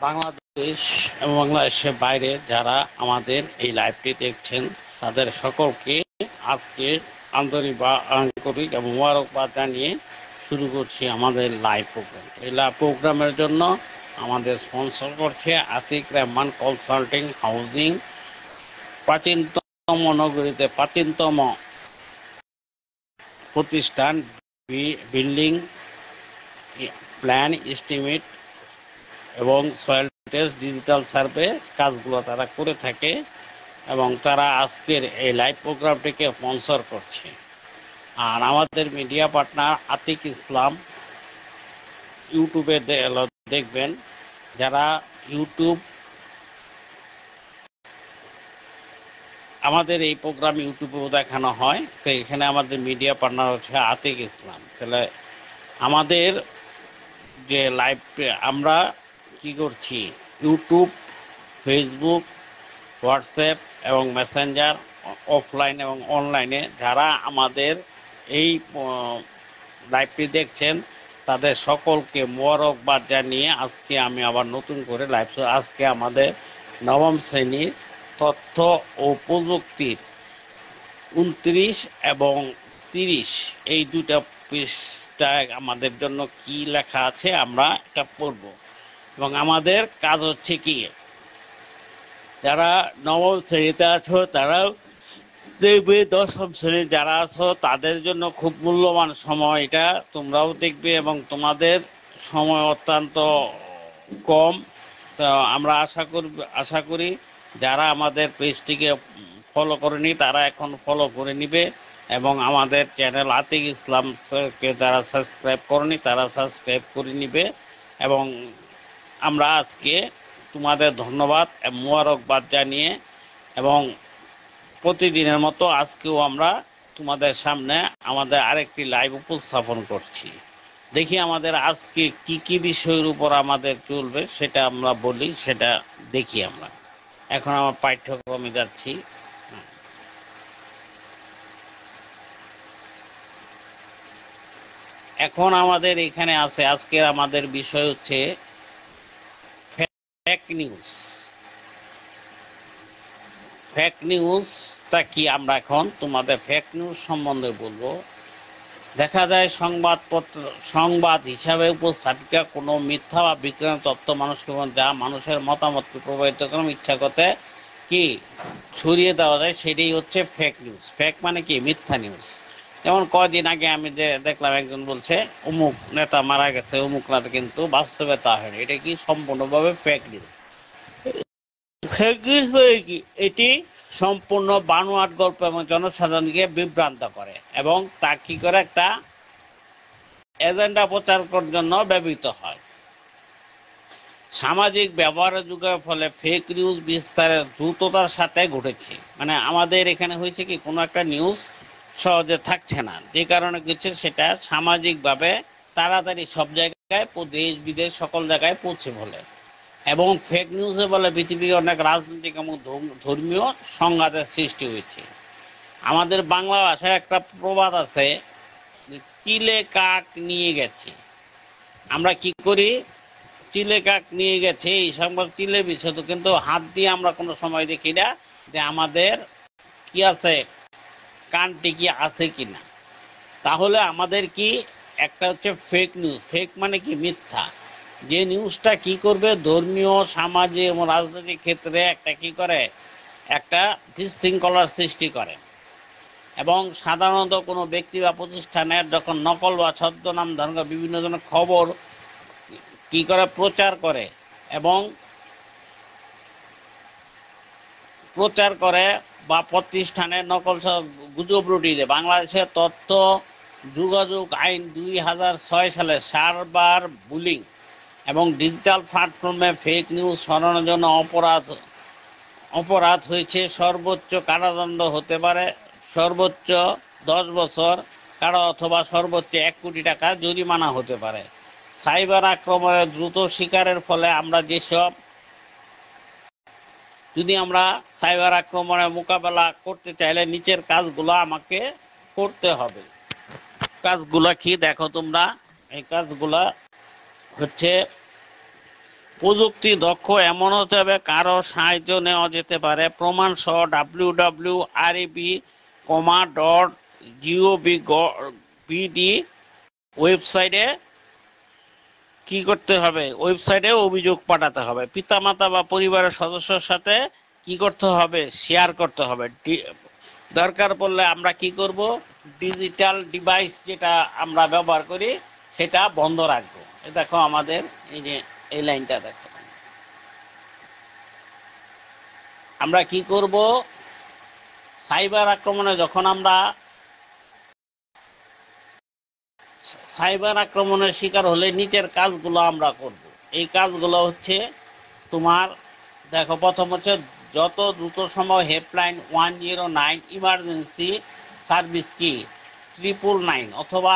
বাংলাদেশ এবং বাংলাদেশের বাইরে যারা আমাদের এই লাইভটি দেখছেন তাদের সকলকে আজকে আন্তরিক এবং মোবারকবাদ জানিয়ে শুরু করছি আমাদের লাইভ প্রোগ্রাম। এই লাইভ প্রোগ্রামের জন্য আমাদের স্পন্সর করছে আতিক রহমান কনসাল্টিং হাউজিং, প্রাচীনতম নগরীতে প্রাচীনতম প্রতিষ্ঠান, বিল্ডিং প্ল্যান এস্টিমেট এবং সয়েল টেস্ট ডিজিটাল সার্ভে কাজগুলো তারা করে থাকে এবং তারা আজকের এই লাইভ প্রোগ্রামটিকে স্পন্সর করছে। আর আমাদের মিডিয়া পার্টনার আতিক ইসলাম ইউটিউবে দেখবেন, যারা ইউটিউব আমাদের এই প্রোগ্রাম ইউটিউবেও দেখানো হয়, তো এখানে আমাদের মিডিয়া পার্টনার হচ্ছে আতিক ইসলাম। তাহলে আমাদের যে লাইভ আমরা কি করছি, ইউটিউব, ফেসবুক, হোয়াটসঅ্যাপ এবং মেসেঞ্জার, অফলাইন এবং অনলাইনে যারা আমাদের এই লাইভটি দেখছেন তাদের সকলকে মোবারকবাদ জানিয়ে আজকে আমি আবার নতুন করে লাইভ, আজকে আমাদের নবম শ্রেণীর তথ্য ও প্রযুক্তির 29 এবং 30 এই দুটা পৃষ্ঠায় আমাদের জন্য কি লেখা আছে আমরা এটা পড়ব। এবং আমাদের কাজ হচ্ছে কি, যারা নবম শ্রেণীতে আছো তারাও দেখবে, দশম শ্রেণীর যারা আছো তাদের জন্য খুব মূল্যবান সময় এটা, তোমরাও দেখবে এবং তোমাদের সময় অত্যন্ত কম। তো আমরা আশা করি যারা আমাদের পেজটিকে ফলো করেনি তারা এখন ফলো করে নিবে এবং আমাদের চ্যানেল আতিক ইসলামকে যারা সাবস্ক্রাইব করেনি তারা সাবস্ক্রাইব করে নিবে। এবং আমরা আজকে তোমাদের ধন্যবাদ মোবারকবাদ জানিয়ে এবং প্রতিদিনের মতো আজকেও আমরা তোমাদের সামনে আমাদের আরেকটি লাইভ উপস্থাপন করছি। দেখি আমাদের আজকে কি কি বিষয়ের উপর আমাদের চলবে সেটা আমরা বলি, সেটা দেখি। আমরা এখন আমার পাঠ্যক্রমে যাচ্ছি। এখন আমাদের এখানে আছে, আজকের আমাদের বিষয় হচ্ছে ফেক নিউজ। ফেক নিউজটা কি, আমরা এখন তোমাদের ফেক নিউজ সম্বন্ধে বলবো। দেখা যায় সংবাদ হিসাবে উপস্থাপিত কোনো মিথ্যা বা বিজ্ঞান তথ্য মানুষকে যা মানুষের মতামতকে প্রভাবিত করে ইচ্ছা করতে কি ছড়িয়ে দেওয়া যায়, সেটাই হচ্ছে ফেক নিউজ। ফেক মানে কি, মিথ্যা নিউজ। যেমন কয়দিন আগে আমি দেখলাম একজন বলছে অমুক নেতা মারা গেছে, অমুক নেতা, কিন্তু বাস্তবে তা হয়নি। এটা কি সম্পূর্ণভাবে ফেক নিউজ। ফেক নিউজ মানে কি, এটি সম্পূর্ণ বানোয়াট গল্প এবং জনসাধারণকে বিভ্রান্ত করে এবং তা কি করে একটা এজেন্ডা প্রচার করার জন্য ব্যবহৃত হয়। সামাজিক ব্যবহারের যুগের ফলে ফেক নিউজ বিস্তারের দ্রুততার সাথে ঘটেছে। মানে আমাদের এখানে হয়েছে কি, কোনো একটা নিউজ সহজে থাকছে না, যে কারণে কিছু সেটা সামাজিকভাবে তাড়াতাড়ি সব জায়গায়, দেশ বিদেশ সকল জায়গায় পৌঁছে বলে। এবং ফেক নিউজে বলে পৃথিবীর অনেক রাজনৈতিক এবং ধর্মীয় সংঘাতের সৃষ্টি হয়েছে। আমাদের বাংলা ভাষায় একটা প্রবাদ আছে, চিলে কাক নিয়ে গেছে। আমরা কি করি, চিলে কাক নিয়ে গেছে এই সংবাদ চিলে বিচ্ছেদ, কিন্তু হাত দিয়ে আমরা কোনো সময় দেখি না যে আমাদের কি আছে, কানটি কি আছে কিনা। তাহলে আমাদের কি একটা হচ্ছে ফেক নিউজ। ফেক মানে কি, মিথ্যা। যে নিউজটা কি করবে, ধর্মীয়, সামাজিক এবং রাজনৈতিক ক্ষেত্রে একটা কি করে, একটা বিশৃঙ্খলার সৃষ্টি করে। এবং সাধারণত কোনো ব্যক্তি বা প্রতিষ্ঠানের যখন নকল বা ছদ্মনাম ধারণ করে বিভিন্ন ধরনের খবর কি করে প্রচার করে এবং বা প্রতিষ্ঠানের নকল গুজব রটিয়ে। বাংলাদেশের তথ্য যোগাযোগ আইন 2006 সালে সার্ভার বুলিং এবং ডিজিটাল প্ল্যাটফর্মে ফেক নিউজ ছড়ানোর জন্য অপরাধ হয়েছে। সর্বোচ্চ কারাদণ্ড হতে পারে সর্বোচ্চ 10 বছর কারা অথবা সর্বোচ্চ 1 কোটি টাকা জরিমানা হতে পারে। সাইবার আক্রমণের দ্রুত শিকারের ফলে আমরা যদি আমরা সাইবার আক্রমণের মোকাবেলা করতে চাইলে নিচের কাজগুলো আমাকে করতে হবে। কাজগুলো কি দেখো তোমরা, এই কাজগুলা হচ্ছে প্রযুক্তি দক্ষ এমন হতে হবে কারো সাহায্য নেওয়া যেতে পারে প্রমাণ সহ www.reb.gov.bd ওয়েবসাইটে কি করতে হবে, ওয়েবসাইটে অভিযোগ পাঠাতে হবে। পিতামাতা বা পরিবারের সদস্যের সাথে কি করতে হবে, শেয়ার করতে হবে। দরকার পড়লে আমরা কি করব, ডিজিটাল ডিভাইস যেটা আমরা ব্যবহার করি সেটা বন্ধ রাখবো। দেখো আমাদের এই যে এই লাইনটা দেখো, আমরা কি করব, সাইবার আক্রমণে যখন আমরা সাইবার আক্রমণের শিকার হলে নিচের কাজগুলো আমরা করব। এই কাজগুলো হচ্ছে তোমার দেখো, প্রথম হচ্ছে যত দ্রুত সম্ভব হেল্পলাইন 109 ইমার্জেন্সি সার্ভিস কি 999 অথবা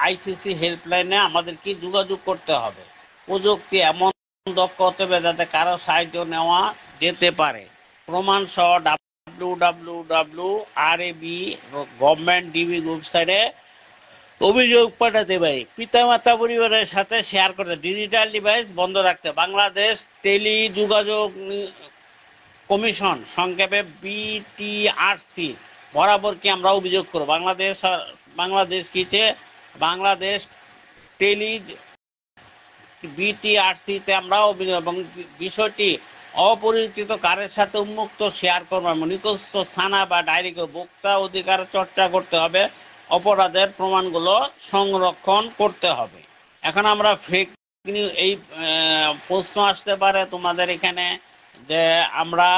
আইসিসি হেল্পলাইনে আমাদের কি যোগাযোগ করতে হবে। প্রযুক্তি এমন দক্ষ হতে হবে যাতে কারো সাহায্য নেওয়া যেতে পারে। প্রমাণ সহ www.reb.gov.bd ওয়েবসাইটে অভিযোগ পাঠাতে পারি। পিতামাতা পরিবারের সাথে শেয়ার করতে, ডিজিটাল ডিভাইস বন্ধ রাখতে। বাংলাদেশ টেলিযোগাযোগ কমিশন সংক্ষেপে বিটিআরসি বরাবর কি আমরা অভিযোগ করব। বাংলাদেশ কিছে বাংলাদেশ টেলি বিটিআরসিতে আমরা অভিযোগ এবং বিষয়টি অপরিচিত কারের সাথে উন্মুক্ত শেয়ার করবো। নিকটস্থ থানা বা ডায়েরি ভোক্তা অধিকার চর্চা করতে হবে। অপরাধের প্রমাণগুলো সংরক্ষণ করতে হবে। এখন আমরা ফেক নিউজ, এই প্রশ্ন আসতে পারে তোমাদের এখানে যে আমরা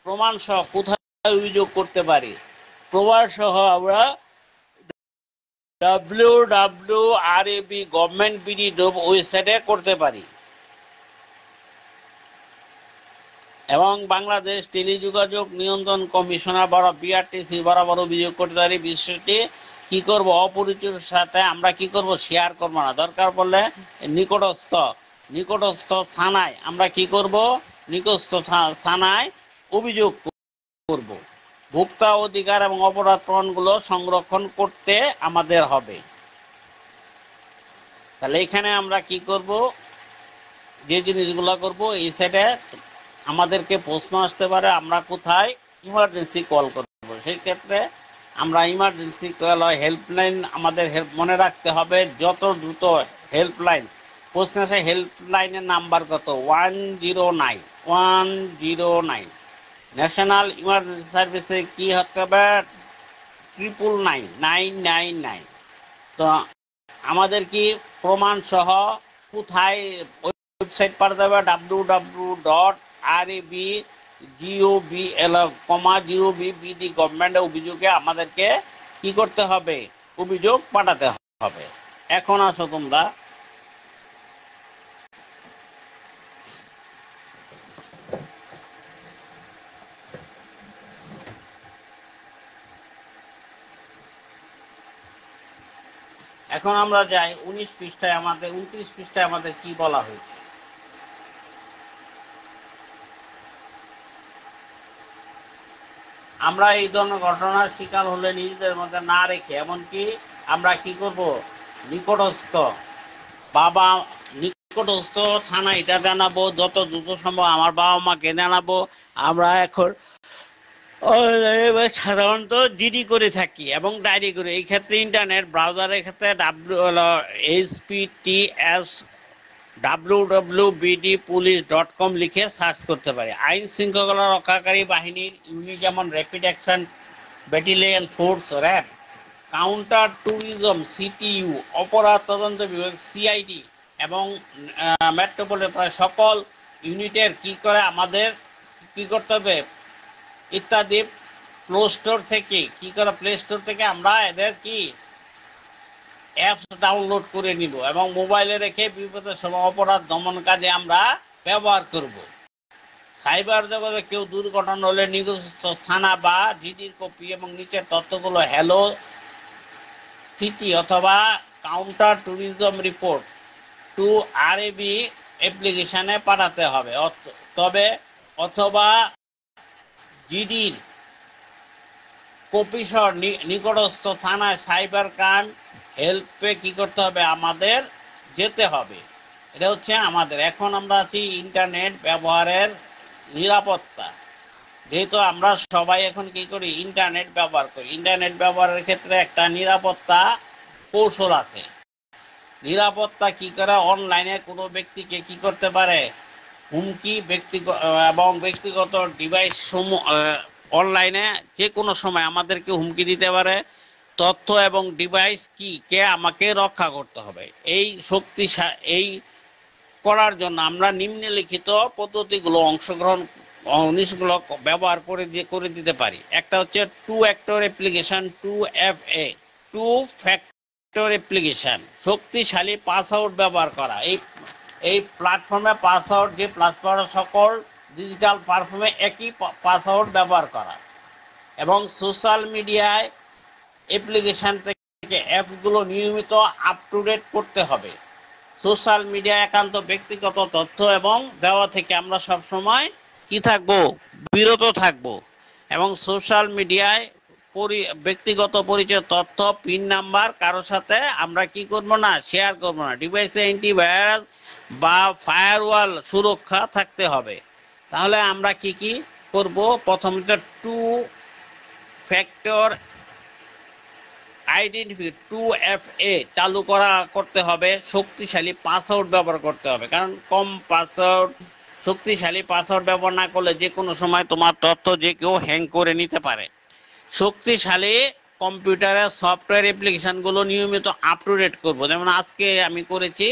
প্রমাণ সহ কোথায় অভিযোগ করতে পারি। প্রমাণ সহ আমরা www.reb.gov.bd ওয়েবসাইটে করতে পারি এবং বাংলাদেশ টেলিযোগাযোগ নিয়ন্ত্রণ কমিশনার বিআরটিসি বরাবর অভিযোগ করতে পারি। বিষয়টি কি করব, অপরিচিত সাথে আমরা কি করব, শেয়ার করব না। দরকার পড়লে নিকটস্থ থানায় আমরা কি করব, নিকটস্থ থানায় অভিযোগ করব। ভোক্তা অধিকার এবং অপরাধ প্রমাণগুলো সংরক্ষণ করতে আমাদের হবে। তাহলে এখানে আমরা কি করব, যে জিনিসগুলো করব, এই সাইডে আমাদেরকে প্রশ্ন আসতে পারে আমরা কোথায় ইমার্জেন্সি কল করব। সেই ক্ষেত্রে আমরা ইমার্জেন্সি কল হেল্পলাইন আমাদের মনে রাখতে হবে, যত দ্রুত হেল্পলাইন। প্রশ্ন আসে হেল্পলাইনের নাম্বার কত, 109। ন্যাশনাল ইমার্জেন্সি সার্ভিসে কি হতে হবে, 999। তো আমাদের কি প্রমাণ সহ কোথায় ওয়েবসাইট পাঠাতে হবে, www.reb.gov.bd গভর্নমেন্টের অভিযোগে আমাদেরকে কি করতে হবে, অভিযোগ পাঠাতে হবে। এখন আসো তোমরা এখন আমরা যাই 29 পৃষ্ঠায় আমাদের 29 পৃষ্ঠায় আমাদের কি বলা হয়েছে। আমরা এই ধরনের ঘটনার শিকার হলে নিজেদের মধ্যে না রেখে এমনকি আমরা কি করব, নিকটস্থ থানা এটা জানাবো, যত দ্রুত সম্ভব আমার বাবা মাকে জানাবো। আমরা এখন সাধারণত জিডি করে থাকি এবং ডায়েরি করে। এই ক্ষেত্রে ইন্টারনেট ব্রাউজারের ক্ষেত্রে HPTS www.bdpolice.com লিখে সার্চ করতে পারি। আইন শৃঙ্খলা রক্ষাকারী বাহিনীর ইউনিট যেমন rapid action battalion force RAB, counter tourism CTU, অপরাধ তদন্ত বিভাগ CID এবং মেট্রোপলিটন সকল ইউনিটের কি করে আমাদের কি করতে হবে ইত্যাদি প্লে স্টোর থেকে আমরা এদের কি অ্যাপস ডাউনলোড করে নিব এবং মোবাইলে রেখে বিপদের সময় অপরাধ দমন কাজে আমরা ব্যবহার করব। সাইবার জগতে কেউ দুর্ঘটনা হলে নিকটস্থ থানা বা জিডির কপি এবং নিচের তথ্যগুলো হ্যালো সিটি অথবা counter tourism report to RAB অ্যাপ্লিকেশনে পাঠাতে হবে। অথবা জিডির কপি সহ নিকটস্থ থানায় সাইবার ক্রাইম হেল্পে কি করতে হবে, আমাদের যেতে হবে। এটা হচ্ছে আমাদের। এখন আমরা আছি ইন্টারনেট ব্যবহারের নিরাপত্তা। যেহেতু আমরা সবাই এখন কি করি, ইন্টারনেট ব্যবহার করি, ইন্টারনেট ব্যবহারের ক্ষেত্রে একটা নিরাপত্তা কৌশল আছে। নিরাপত্তা কি করে, অনলাইনে কোনো ব্যক্তিকে কি করতে পারে, হুমকি ব্যক্তিগত এবং ব্যক্তিগত ডিভাইস সমূহ অনলাইনে যে কোনো সময় আমাদেরকে হুমকি দিতে পারে। তথ্য এবং ডিভাইস কি কে আমাকে রক্ষা করতে হবে। এই এই করার জন্য আমরা নিম্নলিখিত পদ্ধতিগুলো জিনিসগুলো ব্যবহার করে দিতে পারি। একটা হচ্ছে two factor application, 2FA, two factor application, শক্তিশালী পাসওয়ার্ড ব্যবহার করা। এই প্ল্যাটফর্মে পাসওয়ার্ড যে প্লাসওয়ার্ড সকল ডিজিটাল প্ল্যাটফর্মে একই পাসওয়ার্ড ব্যবহার করা। এবং সোশ্যাল মিডিয়ায় অ্যাপ্লিকেশন থেকে অ্যাপসগুলো নিয়মিত আপ টু ডেট করতে হবে। সোশ্যাল মিডিয়া একান্ত ব্যক্তিগত তথ্য এবং দেওয়া থেকে আমরা সব সময় কি থাকবো, বিরত থাকবো। এবং সোশ্যাল মিডিয়ায় ব্যক্তিগত পরিচয় তথ্য, পিন নাম্বার কারোর সাথে আমরা কি করব না, শেয়ার করব না। ডিভাইসে অ্যান্টিভাইরাস বা ফায়ারওয়াল সুরক্ষা থাকতে হবে। তাহলে আমরা কি কি করব, প্রথমত টু ফ্যাক্টর আইডেন্টিফাই 2FA চালু করতে হবে। শক্তিশালী পাসওয়ার্ড ব্যবহার করতে হবে, কারণ শক্তিশালী পাসওয়ার্ড ব্যবহার না করলে যে কোনো সময় তোমার তথ্য যে কেউ হ্যাং করে নিতে পারে। শক্তিশালী কম্পিউটারের সফটওয়্যার অ্যাপ্লিকেশনগুলো নিয়মিত আপ টু ডেট করবো, যেমন আজকে আমি করেছি।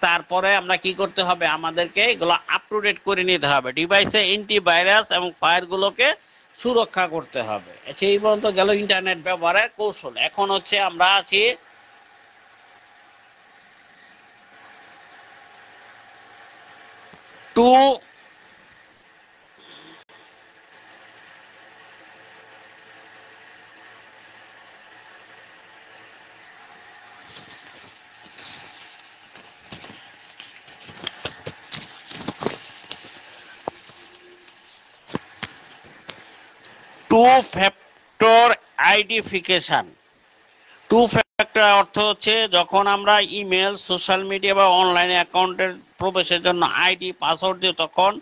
তারপরে আমরা কি করতে হবে, আমাদেরকে এগুলো আপ টু ডেট করে নিতে হবে। ডিভাইসে অ্যান্টিভাইরাস এবং ফায়ারগুলোকে সুরক্ষা করতে হবে। সেই পর্যন্ত গেল ইন্টারনেট ব্যবহারের কৌশল। এখন হচ্ছে আমরা আছি two factor identification. Two factor অর্থ হচ্ছে যখন আমরা ইমেল, সোশ্যাল মিডিয়া বা অনলাইন অ্যাকাউন্টের প্রবেশের জন্য আইডি পাসওয়ার্ড দিই, তখন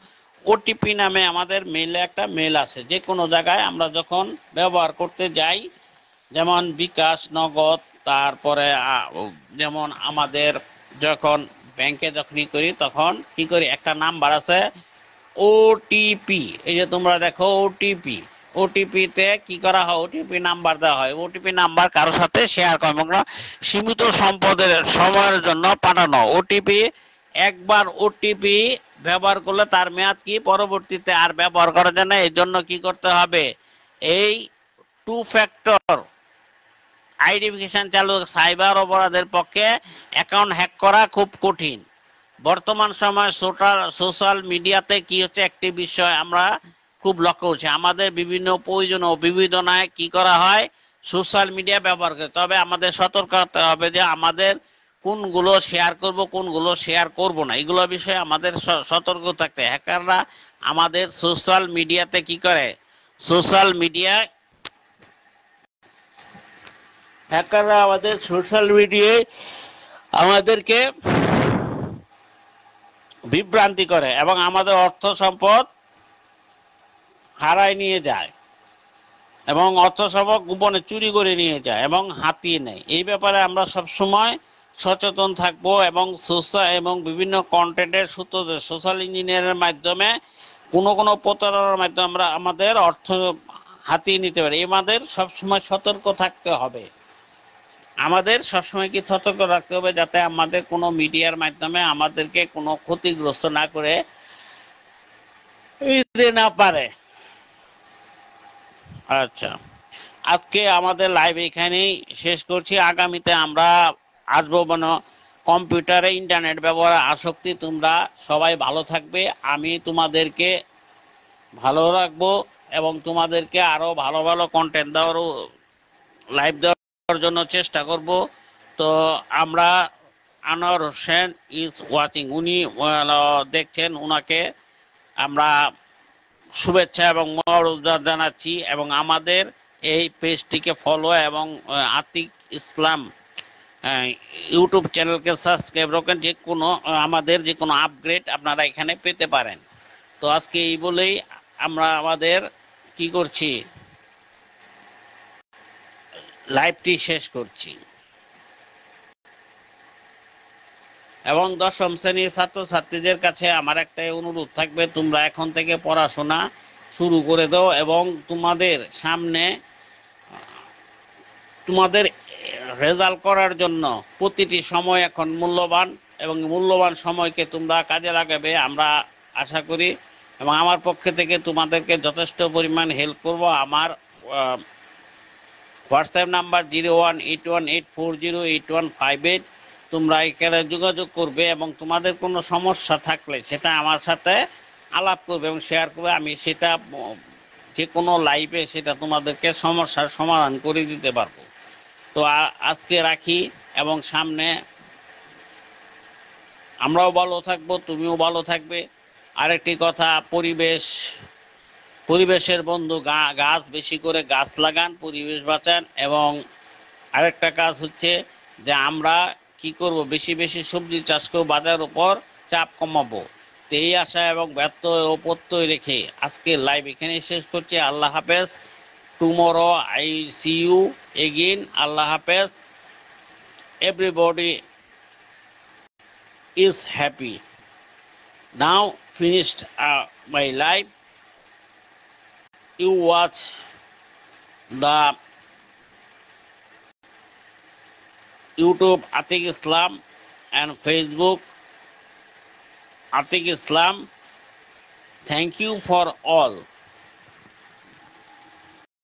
ওটিপি নামে আমাদের মেইলে একটা মেল আসে। যে কোনো জায়গায় আমরা যখন ব্যবহার করতে যাই, যেমন বিকাশ, নগদ, তারপরে যেমন আমাদের যখন ব্যাংকে যখনই করি তখন কি করি, একটা নাম্বার আছে ওটিপি। এই যে তোমরা দেখো ওটিপি, ওটিপিতে কি করা হয়, ওটিপি নাম্বার দেওয়া হয়। ওটিপি নাম্বার কারোর সাথে শেয়ার করা এবং সীমিত সময়ের জন্য পাঠানো। ওটিপি একবার ওটিপি ব্যবহার করলে তার মেয়াদ কি, পরবর্তীতে আর ব্যবহার করা যায় না। এই জন্য কি করতে হবে, এই টু ফ্যাক্টর আইডেন্টিফিকেশন চালু। সাইবার অপরাধের পক্ষে অ্যাকাউন্ট হ্যাক করা খুব কঠিন। বর্তমান সময় সোশ্যাল মিডিয়াতে কি হচ্ছে, একটি বিষয় আমরা খুব লক্ষ্য করছি, আমাদের বিভিন্ন প্রয়োজন ও বিবেচনায় কি করা হয়, সোশ্যাল মিডিয়া ব্যবহার করে। তবে আমাদের সতর্ক হতে হবে যে আমাদের কোনগুলো শেয়ার করব, কোনগুলো শেয়ার করব না, এগুলো বিষয়ে আমাদের সতর্ক থাকতে। হ্যাকাররা আমাদের সোশ্যাল মিডিয়াতে কি করে, হ্যাকাররা আমাদের সোশ্যাল মিডিয়ায় আমাদেরকে বিভ্রান্তি করে এবং আমাদের অর্থ সম্পদ হারায় নিয়ে যায় এবং অর্থ সম্পদ গোপনে চুরি করে নিয়ে যায় এবং হাতিয়ে নেয়। এই ব্যাপারে আমরা সবসময় সচেতন থাকবো এবং বিভিন্ন কন্টেন্টের সূত্র সোশ্যাল ইঞ্জিনিয়ারের মাধ্যমে কোনো প্রতারণার মাধ্যমে আমরা আমাদের অর্থ হাতিয়ে নিতে পারি। আমাদের সবসময় সতর্ক থাকতে হবে। আমাদের সবসময় কি সতর্ক রাখতে হবে, যাতে আমাদের কোনো মিডিয়ার মাধ্যমে আমাদেরকে কোনো ক্ষতিগ্রস্ত না করে না পারে। আচ্ছা, আজকে আমাদের লাইভ এখানেই শেষ করছি। আগামীতে আমরা আসবো কম্পিউটারে ইন্টারনেট ব্যবহারে আসক্তি। তোমরা সবাই ভালো থাকবে, আমি তোমাদেরকে ভালো রাখবো এবং তোমাদেরকে আরো ভালো ভালো কন্টেন্ট দেওয়ার, লাইভ দেওয়ার জন্য চেষ্টা করব। তো আমরা আনোয়ার হোসেন ইজ ওয়াচিং, উনি দেখছেন, উনাকে আমরা শুভেচ্ছা এবং মর্যাদা জানাচ্ছি। এবং আমাদের এই পেজটিকে ফলো এবং আতিক ইসলাম ইউটিউব চ্যানেলকে সাবস্ক্রাইব রাখেন, যে কোনো আমাদের যে কোনো আপগ্রেড আপনারা এখানে পেতে পারেন। তো আজকে এই বলেই আমরা আমাদের কি করছি, লাইভটি শেষ করছি। এবং দশম শ্রেণীর ছাত্রছাত্রীদের কাছে আমার একটাই অনুরোধ থাকবে, তোমরা এখন থেকে পড়াশোনা শুরু করে দাও এবং তোমাদের সামনে তোমাদের রেজাল্ট করার জন্য প্রতিটি সময় এখন মূল্যবান, এবং মূল্যবান সময়কে তোমরা কাজে লাগাবে আমরা আশা করি। এবং আমার পক্ষে থেকে তোমাদেরকে যথেষ্ট পরিমাণ হেল্প করব। আমার হোয়াটসঅ্যাপ নাম্বার 018184088158, তোমরা এখানে যোগাযোগ করবে এবং তোমাদের কোনো সমস্যা থাকলে সেটা আমার সাথে আলাপ করবে এবং শেয়ার করবে। আমি সেটা যে কোনো লাইভে সেটা তোমাদেরকে সমস্যার সমাধান করে দিতে পারবো। তো আজকে রাখি, এবং সামনে আমরাও ভালো থাকবো, তুমিও ভালো থাকবে। আরেকটি কথা, পরিবেশের বন্ধু, গাছ বেশি করে গাছ লাগান, পরিবেশ বাঁচান। এবং আরেকটা কাজ হচ্ছে যে আমরা কি করব, বেশি বেশি সবজি চাষ করব, বাজার উপর চাপ কমাবো। তো এই আশা এবং ব্যর্থ ও প্রত্যয় রেখে আজকে লাইভ এখানে শেষ করছি। আল্লাহ হাফেজ। Tomorrow I see you again. আল্লাহ হাফেজ। Everybody is happy. Now finished my live. You watch the YouTube Atiq Islam and Facebook Atiq Islam. Thank you for all.